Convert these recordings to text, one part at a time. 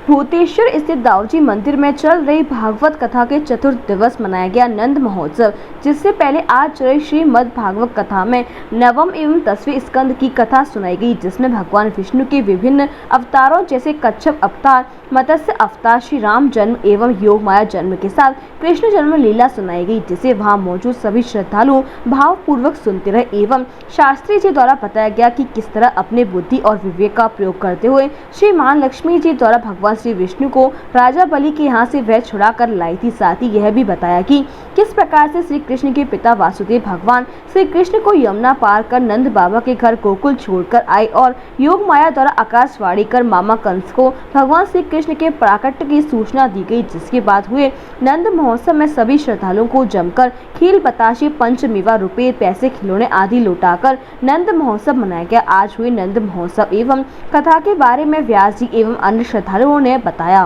भूतेश्वर स्थित दाऊजी मंदिर में चल रही भागवत कथा के चतुर्थ दिवस मनाया गया नंद महोत्सव, जिससे पहले आज चल रही श्रीमद् भागवत कथा में नवम एवं 10वें स्कंद की कथा सुनाई गई, जिसमें भगवान विष्णु के विभिन्न अवतारों जैसे कच्छप अवतार, मत्स्य अवतार, श्री राम जन्म एवं योग माया जन्म के साथ कृष्ण जन्म लीला सुनाई गई, जिसे वहां मौजूद सभी श्रद्धालु भावपूर्वक सुनते रहे। एवं शास्त्री जी द्वारा बताया गया कि किस तरह अपने बुद्धि और विवेक का प्रयोग करते हुए श्री मां लक्ष्मी जी द्वारा भगवान श्री विष्णु को राजा बलि के यहाँ से वह छुड़ा कर लाई थी। साथ ही यह भी बताया कि किस प्रकार से श्री कृष्ण के पिता वासुदेव भगवान श्री कृष्ण को यमुना पार कर नंद बाबा के घर गोकुल छोड़कर आए और योग माया द्वारा आकाशवाणी कर मामा कंस को भगवान श्री कृष्ण के प्राकट्य की सूचना दी गई, जिसके बाद हुए नंद महोत्सव में सभी श्रद्धालुओं को जमकर खील, बताशे, पंचमेवा, रुपये, पैसे, खिलौने आदि लौटाकर नंद महोत्सव मनाया गया। आज हुए नंद महोत्सव एवं कथा के बारे में व्यास जी एवं अन्य श्रद्धालुओं ने बताया।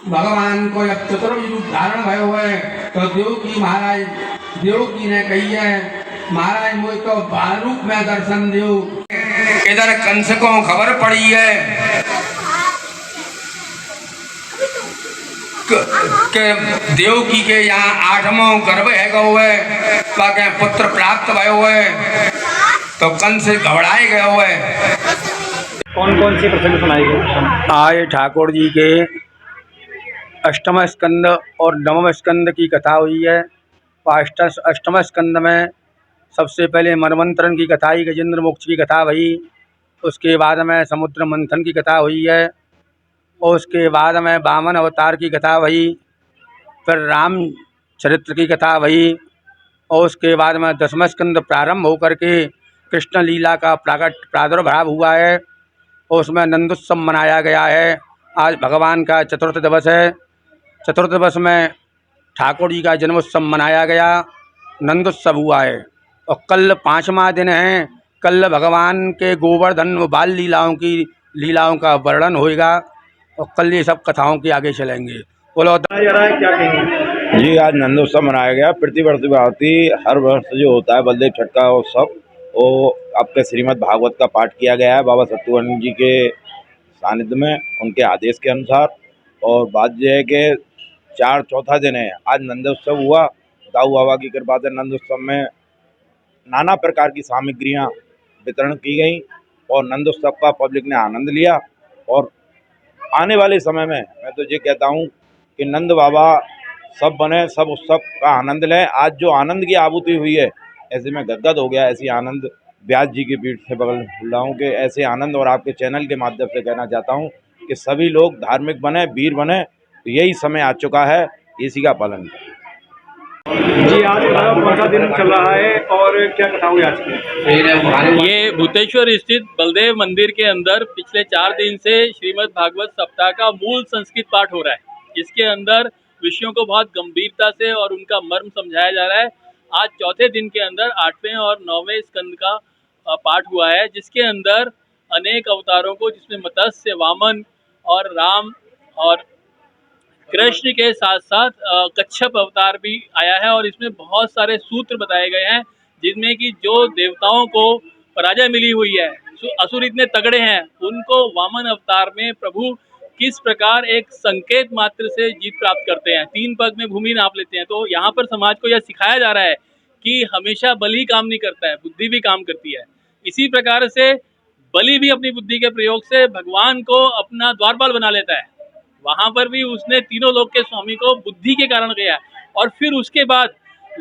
भगवान को जब चतुर्भुज रूप धारण भयो है तो देवकी ने कही है, महाराज मुझे तो बाल रूप में दर्शन दो। इधर कंस को खबर पड़ी है के देवकी के यहाँ 8वां गर्भ है गो है, पुत्र प्राप्त भयो है, तो कंस घबराए गए हुए। कौन कौन सी प्रसंग सुनाई गई? आज ठाकुर जी के अष्टम स्कंद और नवम स्कंद की कथा हुई है। अष्टम स्कंद में सबसे पहले मनवंतरण की कथा हुई, गजेंद्र मोक्ष की कथा हुई, उसके बाद में समुद्र मंथन की कथा हुई है, और उसके बाद में वामन अवतार की कथा हुई, फिर राम चरित्र की कथा हुई, और उसके बाद में 10वां स्कंद प्रारंभ होकर के कृष्ण लीला का प्रादुर्भाव हुआ है, और उसमें नंदोत्सव मनाया गया है। आज भगवान का चतुर्थ दिवस है। चतुर्थ दिवस में ठाकुर जी का जन्मोत्सव मनाया गया, नंदोत्सव हुआ है, और कल 5वां दिन है। कल भगवान के गोवर्धन बाल लीलाओं का वर्णन होएगा, और कल ये सब कथाओं के आगे चलेंगे। बोलो क्या कहेंगे? जी, आज नंदोत्सव मनाया गया। प्रतिवर्ष भांति हर वर्ष जो होता है बलदेव छठ का उत्सव, वो आपके श्रीमद् भागवत का पाठ किया गया है बाबा सत्यानंद जी के सानिध्य में, उनके आदेश के अनुसार। और बात यह है कि चौथा दिन है, आज नंदोत्सव हुआ। दाऊ बाबा की कृपा से नंदोत्सव में नाना प्रकार की सामग्रियां वितरण की गई, और नंदोत्सव का पब्लिक ने आनंद लिया। और आने वाले समय में मैं तो ये कहता हूँ कि नंद बाबा सब बने, सब उत्सव का आनंद लें। आज जो आनंद की आहुति हुई है, ऐसे में गदगद हो गया। ऐसी आनंद व्यास जी की पीठ से बगल रहा हूँ कि ऐसे आनंद, और आपके चैनल के माध्यम से कहना चाहता हूँ कि सभी लोग धार्मिक बने, वीर बने। तो यही समय आ चुका है, इसी का पालन करें। जी, आज कौन सा दिन चल रहा है और क्या कथा हुई आज की? ये भूतेश्वर स्थित बलदेव मंदिर के अंदर पिछले 4 दिन से श्रीमद् भागवत सप्ताह का मूल संस्कृत पाठ हो रहा है। इसके अंदर विषयों को बहुत गंभीरता से और उनका मर्म समझाया जा रहा है। आज चौथे दिन के अंदर 8वें और 9वें स्कंद का पाठ हुआ है, जिसके अंदर अनेक अवतारों को, जिसमें मत्स्य, वामन और राम और कृष्ण के साथ साथ कच्छप अवतार भी आया है। और इसमें बहुत सारे सूत्र बताए गए हैं, जिनमें कि जो देवताओं को पराजय मिली हुई है, असुर इतने तगड़े हैं, उनको वामन अवतार में प्रभु किस प्रकार एक संकेत मात्र से जीत प्राप्त करते हैं, 3 पग में भूमि नाप लेते हैं। तो यहाँ पर समाज को यह सिखाया जा रहा है कि हमेशा बलि काम नहीं करता है, बुद्धि भी काम करती है। इसी प्रकार से बलि भी अपनी बुद्धि के प्रयोग से भगवान को अपना द्वारपाल बना लेता है। वहां पर भी उसने तीनों लोक के स्वामी को बुद्धि के कारण गया, और फिर उसके बाद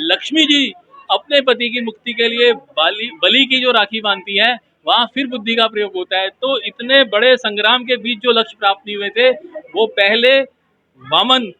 लक्ष्मी जी अपने पति की मुक्ति के लिए बलि की जो राखी बांधती है, वहां फिर बुद्धि का प्रयोग होता है। तो इतने बड़े संग्राम के बीच जो लक्ष्य प्राप्त नहीं हुए थे, वो पहले वामन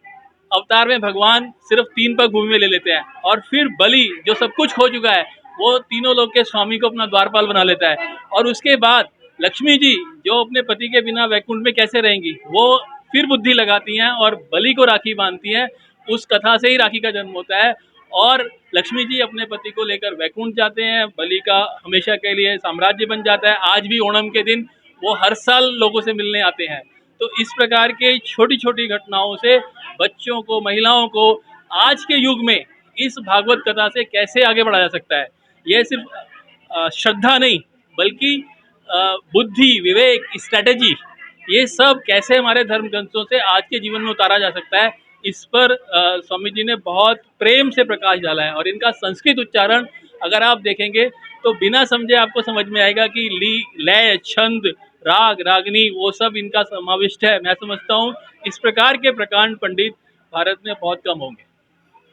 अवतार में भगवान सिर्फ 3 पग भूमि में ले लेते हैं, और फिर बलि जो सब कुछ खो चुका है, वो तीनों लोक के स्वामी को अपना द्वारपाल बना लेता है। और उसके बाद लक्ष्मी जी जो अपने पति के बिना वैकुंठ में कैसे रहेंगी, वो फिर बुद्धि लगाती हैं और बलि को राखी बांधती हैं। उस कथा से ही राखी का जन्म होता है, और लक्ष्मी जी अपने पति को लेकर वैकुंठ जाते हैं। बलि का हमेशा के लिए साम्राज्य बन जाता है। आज भी ओणम के दिन वो हर साल लोगों से मिलने आते हैं। तो इस प्रकार के छोटी छोटी घटनाओं से बच्चों को, महिलाओं को आज के युग में इस भागवत कथा से कैसे आगे बढ़ाया जा सकता है, यह सिर्फ श्रद्धा नहीं, बल्कि बुद्धि, विवेक, स्ट्रैटेजी ये सब कैसे हमारे धर्म ग्रंथों से आज के जीवन में उतारा जा सकता है, इस पर स्वामी जी ने बहुत प्रेम से प्रकाश डाला है। और इनका संस्कृत उच्चारण अगर आप देखेंगे तो बिना समझे आपको समझ में आएगा कि लय, छंद, राग, रागनी वो सब इनका समाविष्ट है। मैं समझता हूँ इस प्रकार के प्रकांड पंडित भारत में बहुत कम होंगे।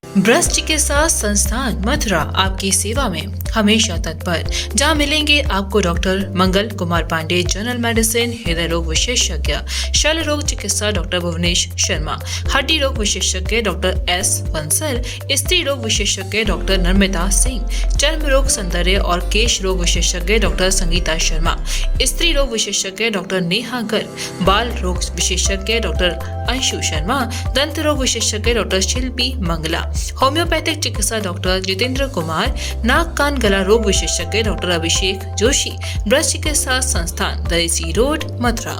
ब्रस्ट चिकित्सा संस्थान मथुरा आपकी सेवा में हमेशा तत्पर, जहां मिलेंगे आपको डॉक्टर मंगल कुमार पांडे, जनरल मेडिसिन, हृदय रोग विशेषज्ञ, शल्य रोग चिकित्सा डॉक्टर भुवनेश शर्मा, हड्डी रोग विशेषज्ञ डॉक्टर एस बंसल, स्त्री रोग विशेषज्ञ डॉक्टर नर्मदा सिंह, चर्म रोग, सौंदर्य और केश रोग विशेषज्ञ डॉक्टर संगीता शर्मा, स्त्री रोग विशेषज्ञ डॉक्टर नेहा गर्ग, बाल रोग विशेषज्ञ डॉक्टर अंशु शर्मा, दंत रोग विशेषज्ञ डॉक्टर शिल्पी मंगला, होम्योपैथिक चिकित्सा डॉक्टर जितेंद्र कुमार, नाक कान गला रोग विशेषज्ञ डॉक्टर अभिषेक जोशी। ब्रस्ट चिकित्सा संस्थान दरीसी रोड, मथुरा।